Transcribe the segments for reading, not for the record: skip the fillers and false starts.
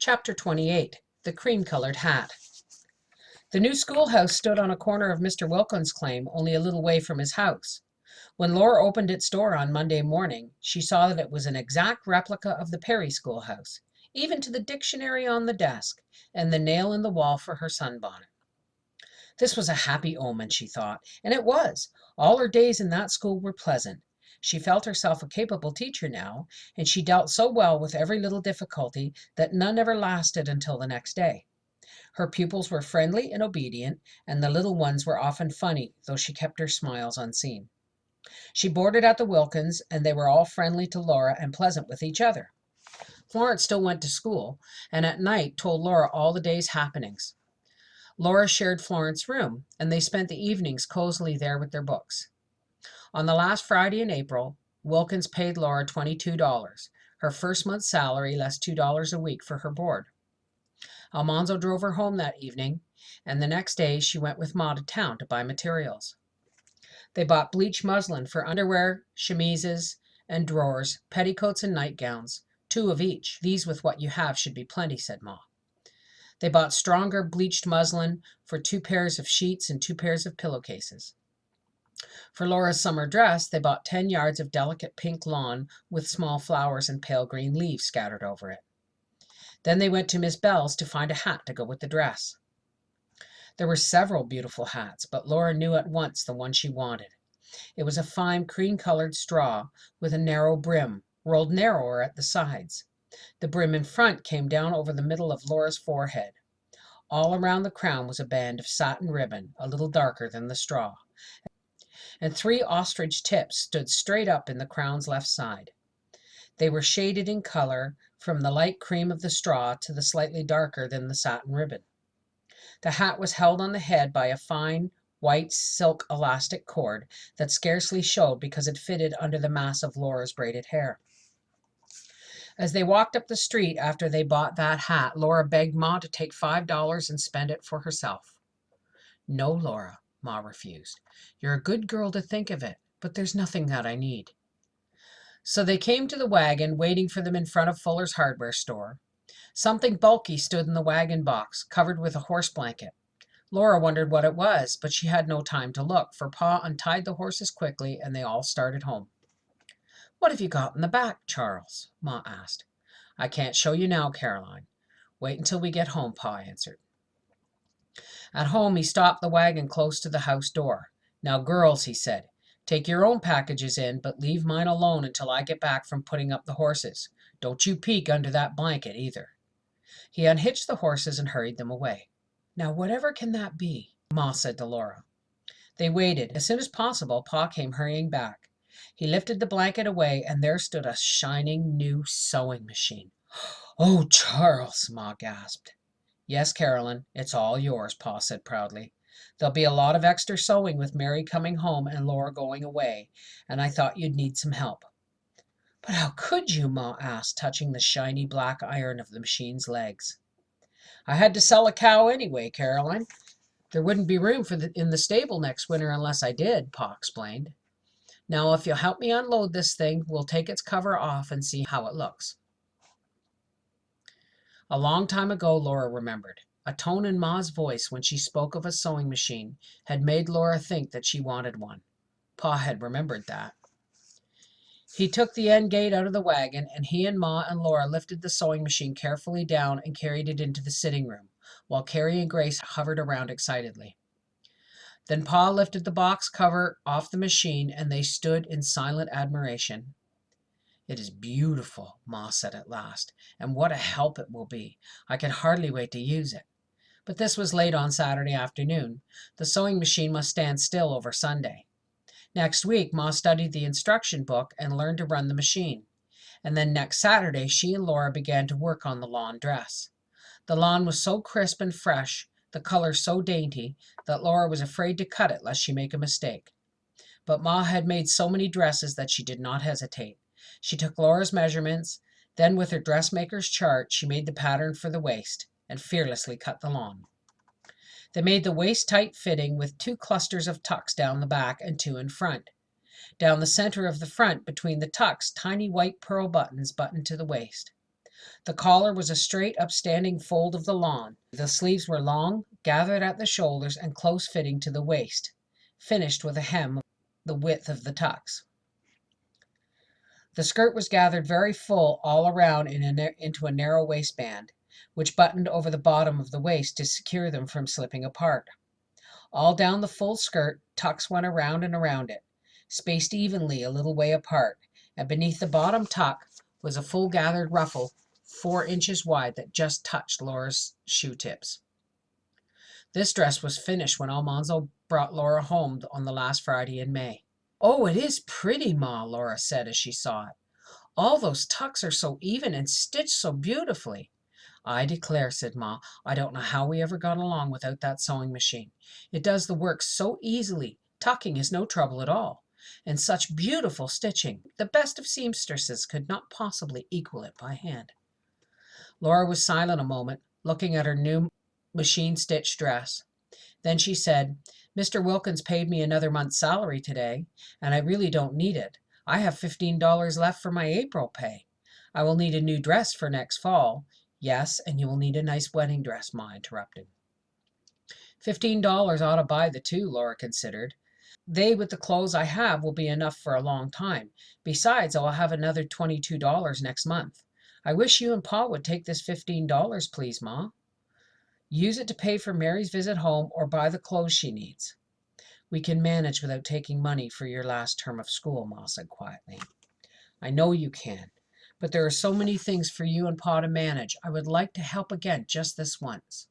Chapter 28. The Cream-Colored Hat. The new schoolhouse stood on a corner of Mr. Wilkins's claim, only a little way from his house. When Laura opened its door on Monday morning, she saw that it was an exact replica of the Perry schoolhouse, even to the dictionary on the desk and the nail in the wall for her sunbonnet. This was a happy omen, she thought, and it was. All her days in that school were pleasant. She felt herself a capable teacher now, and she dealt so well with every little difficulty that none ever lasted until the next day. Her pupils were friendly and obedient, and the little ones were often funny, though she kept her smiles unseen. She boarded at the Wilkins, and they were all friendly to Laura and pleasant with each other. Florence still went to school, and at night told Laura all the day's happenings. Laura shared Florence's room, and they spent the evenings cozily there with their books. On the last Friday in April, Wilkins paid Laura $22, her first month's salary less $2 a week for her board. Almanzo drove her home that evening, and the next day she went with Ma to town to buy materials. They bought bleached muslin for underwear, chemises, and drawers, petticoats and nightgowns, 2 of each. These with what you have should be plenty, said Ma. They bought stronger bleached muslin for 2 pairs of sheets and 2 pairs of pillowcases. For Laura's summer dress, they bought 10 yards of delicate pink lawn with small flowers and pale green leaves scattered over it. Then they went to Miss Bell's to find a hat to go with the dress. There were several beautiful hats, but Laura knew at once the one she wanted. It was a fine cream-colored straw with a narrow brim, rolled narrower at the sides. The brim in front came down over the middle of Laura's forehead. All around the crown was a band of satin ribbon, a little darker than the straw, and 3 ostrich tips stood straight up in the crown's left side. They were shaded in color from the light cream of the straw to the slightly darker than the satin ribbon. The hat was held on the head by a fine white silk elastic cord that scarcely showed because it fitted under the mass of Laura's braided hair. As they walked up the street after they bought that hat, Laura begged Ma to take $5 and spend it for herself. No, Laura, Ma refused. You're a good girl to think of it, but there's nothing that I need. So they came to the wagon, waiting for them in front of Fuller's hardware store. Something bulky stood in the wagon box, covered with a horse blanket. Laura wondered what it was, but she had no time to look, for Pa untied the horses quickly, and they all started home. What have you got in the back, Charles? Ma asked. I can't show you now, Caroline. Wait until we get home, Pa answered. At home, he stopped the wagon close to the house door. Now, girls, he said, take your own packages in, but leave mine alone until I get back from putting up the horses. Don't you peek under that blanket either. He unhitched the horses and hurried them away. Now, whatever can that be? Ma said to Laura. They waited. As soon as possible, Pa came hurrying back. He lifted the blanket away, and there stood a shining new sewing machine. Oh, Charles, Ma gasped. Yes, Caroline, it's all yours, Pa said proudly. There'll be a lot of extra sewing with Mary coming home and Laura going away, and I thought you'd need some help. But how could you? Ma asked, touching the shiny black iron of the machine's legs. I had to sell a cow anyway, Caroline. There wouldn't be room in the stable next winter unless I did, Pa explained. Now, if you'll help me unload this thing, we'll take its cover off and see how it looks. A long time ago, Laura remembered. A tone in Ma's voice when she spoke of a sewing machine had made Laura think that she wanted one. Pa had remembered that. He took the end gate out of the wagon, and he and Ma and Laura lifted the sewing machine carefully down and carried it into the sitting room, while Carrie and Grace hovered around excitedly. Then Pa lifted the box cover off the machine, and they stood in silent admiration. It is beautiful, Ma said at last, and what a help it will be. I can hardly wait to use it. But this was late on Saturday afternoon. The sewing machine must stand still over Sunday. Next week, Ma studied the instruction book and learned to run the machine. And then next Saturday, she and Laura began to work on the lawn dress. The lawn was so crisp and fresh, the color so dainty, that Laura was afraid to cut it lest she make a mistake. But Ma had made so many dresses that she did not hesitate. She took Laura's measurements, then with her dressmaker's chart, she made the pattern for the waist, and fearlessly cut the lawn. They made the waist tight fitting with 2 clusters of tucks down the back and 2 in front. Down the center of the front, between the tucks, tiny white pearl buttons buttoned to the waist. The collar was a straight upstanding fold of the lawn. The sleeves were long, gathered at the shoulders and close fitting to the waist, finished with a hem the width of the tucks. The skirt was gathered very full all around into a narrow waistband, which buttoned over the bottom of the waist to secure them from slipping apart. All down the full skirt, tucks went around and around it, spaced evenly a little way apart, and beneath the bottom tuck was a full gathered ruffle 4 inches wide that just touched Laura's shoe tips. This dress was finished when Almanzo brought Laura home on the last Friday in May. "Oh, it is pretty, Ma," Laura said as she saw it. "All those tucks are so even and stitched so beautifully." "I declare," said Ma, "I don't know how we ever got along without that sewing machine. It does the work so easily. Tucking is no trouble at all. And such beautiful stitching. The best of seamstresses could not possibly equal it by hand." Laura was silent a moment, looking at her new machine-stitched dress. Then she said, "Mr. Wilkins paid me another month's salary today, and I really don't need it. I have $15 left for my April pay. I will need a new dress for next fall." "Yes, and you will need a nice wedding dress," Ma interrupted. $15 ought to buy the two, Laura considered. They, with the clothes I have, will be enough for a long time. Besides, I will have another $22 next month. I wish you and Pa would take this $15, please, Ma. Use it to pay for Mary's visit home or buy the clothes she needs. "We can manage without taking money for your last term of school," Ma said quietly. "I know you can, but there are so many things for you and Pa to manage. I would like to help again just this once.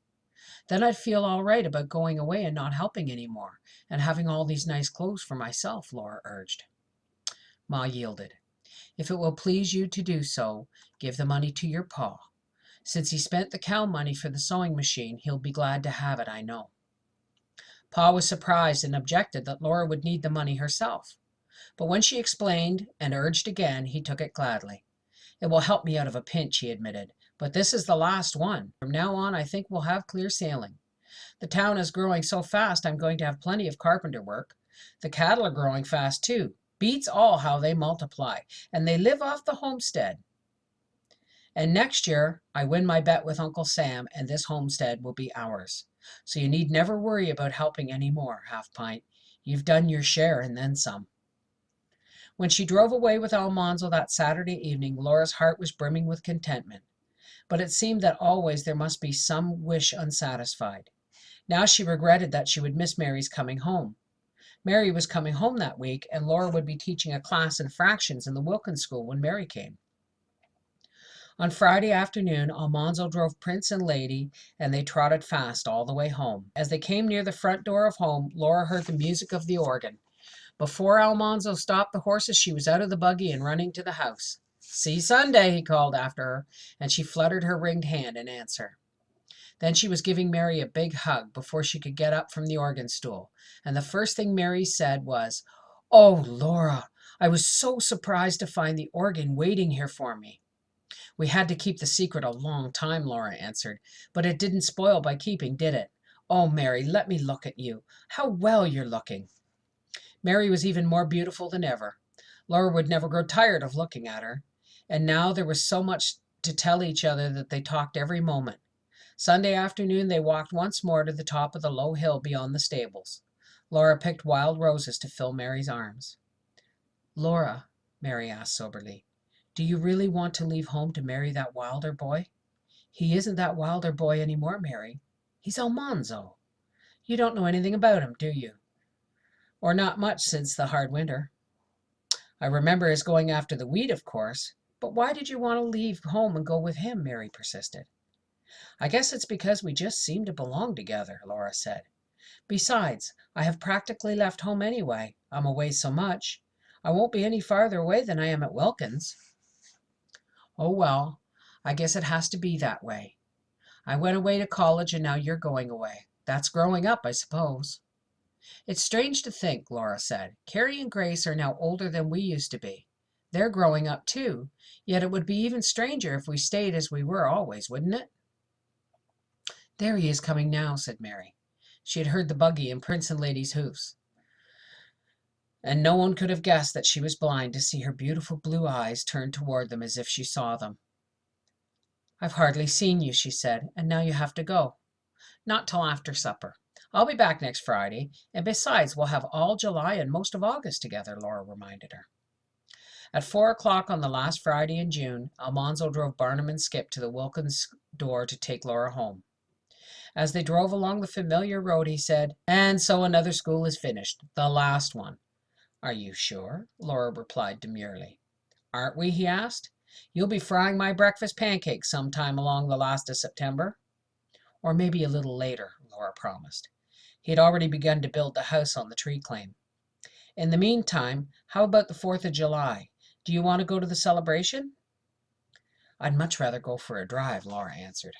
Then I'd feel all right about going away and not helping any more, and having all these nice clothes for myself," Laura urged. Ma yielded. "If it will please you to do so, give the money to your Pa. Since he spent the cow money for the sewing machine, he'll be glad to have it, I know." Pa was surprised and objected that Laura would need the money herself. But when she explained and urged again, he took it gladly. "It will help me out of a pinch," he admitted, "but this is the last one. From now on I think we'll have clear sailing. The town is growing so fast I'm going to have plenty of carpenter work. The cattle are growing fast too. Beats all how they multiply, and they live off the homestead. And next year I win my bet with Uncle Sam, and this homestead will be ours. So you need never worry about helping any more, Half Pint. You've done your share and then some." When she drove away with Almanzo that Saturday evening, Laura's heart was brimming with contentment. But it seemed that always there must be some wish unsatisfied. Now she regretted that she would miss Mary's coming home. Mary was coming home that week, and Laura would be teaching a class in fractions in the Wilkins School when Mary came. On Friday afternoon Almanzo drove Prince and Lady, and they trotted fast all the way home. As they came near the front door of home, Laura heard the music of the organ. Before Almanzo stopped the horses, she was out of the buggy and running to the house. "See Sunday," he called after her, and she fluttered her ringed hand in answer. Then she was giving Mary a big hug before she could get up from the organ stool, and the first thing Mary said was, "Oh, Laura, I was so surprised to find the organ waiting here for me." "We had to keep the secret a long time," Laura answered, "but it didn't spoil by keeping, did it? Oh, Mary, let me look at you. How well you're looking." Mary was even more beautiful than ever. Laura would never grow tired of looking at her. And now there was so much to tell each other that they talked every moment. Sunday afternoon they walked once more to the top of the low hill beyond the stables. Laura picked wild roses to fill Mary's arms. "Laura," Mary asked soberly, "do you really want to leave home to marry that Wilder boy?" "He isn't that Wilder boy any more, Mary. He's Almanzo. You don't know anything about him, do you? Or not much since the hard winter." "I remember his going after the wheat, of course. But why did you want to leave home and go with him?" Mary persisted. "I guess it's because we just seem to belong together," Laura said. "Besides, I have practically left home anyway. I'm away so much. I won't be any farther away than I am at Wilkins." "Oh, well, I guess it has to be that way. I went away to college and now you're going away. That's growing up, I suppose." "It's strange to think," Laura said. "Carrie and Grace are now older than we used to be. They're growing up too. Yet it would be even stranger if we stayed as we were always, wouldn't it?" "There he is coming now," said Mary. She had heard the buggy and Prince and Lady's hoofs, and no one could have guessed that she was blind to see her beautiful blue eyes turned toward them as if she saw them. "I've hardly seen you," she said, "and now you have to go." "Not till after supper. I'll be back next Friday, and besides, we'll have all July and most of August together," Laura reminded her. At 4 o'clock on the last Friday in June, Almanzo drove Barnum and Skip to the Wilkins door to take Laura home. As they drove along the familiar road, he said, "And so another school is finished, the last one." "Are you sure?" Laura replied demurely. "Aren't we?" he asked. "You'll be frying my breakfast pancakes sometime along the last of September." "Or maybe a little later," Laura promised. He had already begun to build the house on the tree claim. "In the meantime, how about the 4th of July? Do you want to go to the celebration?" "I'd much rather go for a drive," Laura answered.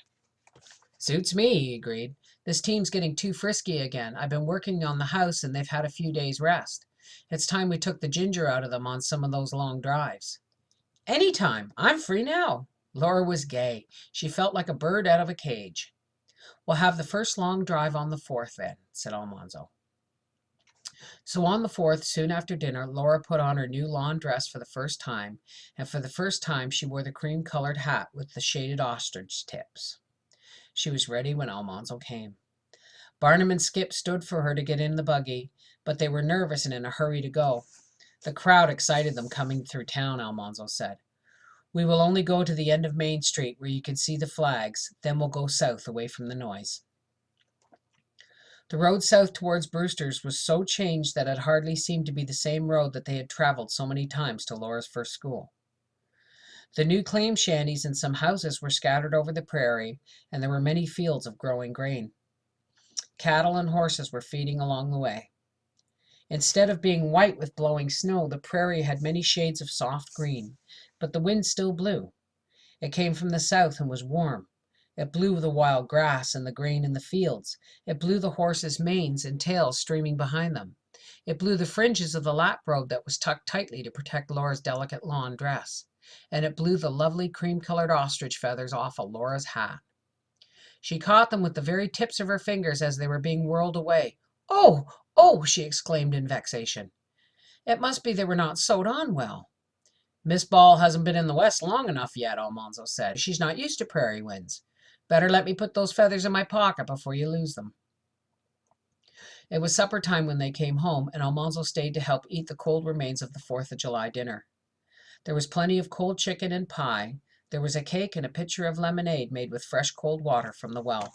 "Suits me," he agreed. "This team's getting too frisky again. I've been working on the house and they've had a few days' rest. It's time we took the ginger out of them on some of those long drives." "Any time. I'm free now." Laura was gay. She felt like a bird out of a cage. "We'll have the first long drive on the 4th then," said Almanzo. So on the 4th, soon after dinner, Laura put on her new lawn dress for the first time, and for the first time she wore the cream-colored hat with the shaded ostrich tips. She was ready when Almanzo came. Barnum and Skip stood for her to get in the buggy, but they were nervous and in a hurry to go. The crowd excited them coming through town, Almanzo said. "We will only go to the end of Main Street where you can see the flags, then we'll go south away from the noise." The road south towards Brewster's was so changed that it hardly seemed to be the same road that they had traveled so many times to Laura's first school. The new claim shanties and some houses were scattered over the prairie, and there were many fields of growing grain. Cattle and horses were feeding along the way. Instead of being white with blowing snow, the prairie had many shades of soft green, but the wind still blew. It came from the south and was warm. It blew the wild grass and the grain in the fields. It blew the horses' manes and tails streaming behind them. It blew the fringes of the lap robe that was tucked tightly to protect Laura's delicate lawn dress. And it blew the lovely cream-colored ostrich feathers off of Laura's hat. She caught them with the very tips of her fingers as they were being whirled away. "Oh, oh!" she exclaimed in vexation. "It must be they were not sewed on well." "Miss Ball hasn't been in the West long enough yet," Almanzo said. "She's not used to prairie winds. Better let me put those feathers in my pocket before you lose them." It was supper time when they came home, and Almanzo stayed to help eat the cold remains of the 4th of July dinner. There was plenty of cold chicken and pie. There was a cake and a pitcher of lemonade made with fresh cold water from the well.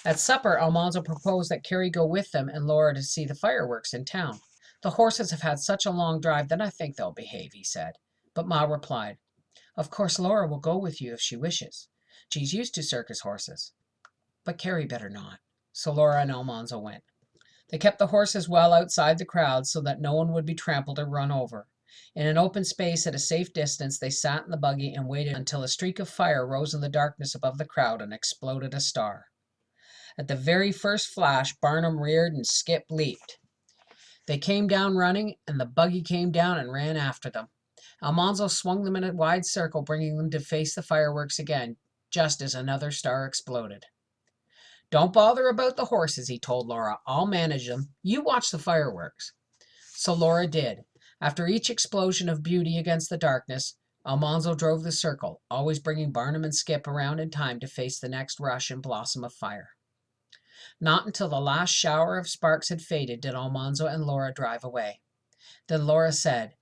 At supper, Almanzo proposed that Carrie go with them and Laura to see the fireworks in town. "The horses have had such a long drive that I think they'll behave," he said. But Ma replied, "Of course Laura will go with you if she wishes. She's used to circus horses. But Carrie better not." So Laura and Almanzo went. They kept the horses well outside the crowd so that no one would be trampled or run over. In an open space at a safe distance, they sat in the buggy and waited until a streak of fire rose in the darkness above the crowd and exploded a star. At the very first flash, Barnum reared and Skip leaped. They came down running, and the buggy came down and ran after them. Almanzo swung them in a wide circle, bringing them to face the fireworks again, just as another star exploded. "Don't bother about the horses," he told Laura. "I'll manage them. You watch the fireworks." So Laura did. After each explosion of beauty against the darkness, Almanzo drove the circle, always bringing Barnum and Skip around in time to face the next rush and blossom of fire. Not until the last shower of sparks had faded did Almanzo and Laura drive away. Then Laura said,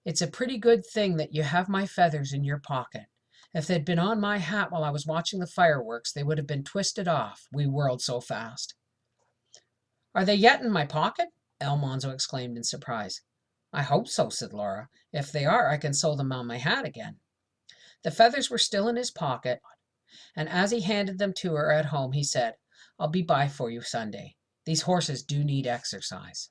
"It's a pretty good thing that you have my feathers in your pocket. If they'd been on my hat while I was watching the fireworks, they would have been twisted off. We whirled so fast." "Are they yet in my pocket?" Almanzo exclaimed in surprise. "I hope so," said Laura. "If they are, I can sew them on my hat again." The feathers were still in his pocket, and as he handed them to her at home, he said, "I'll be by for you Sunday. These horses do need exercise."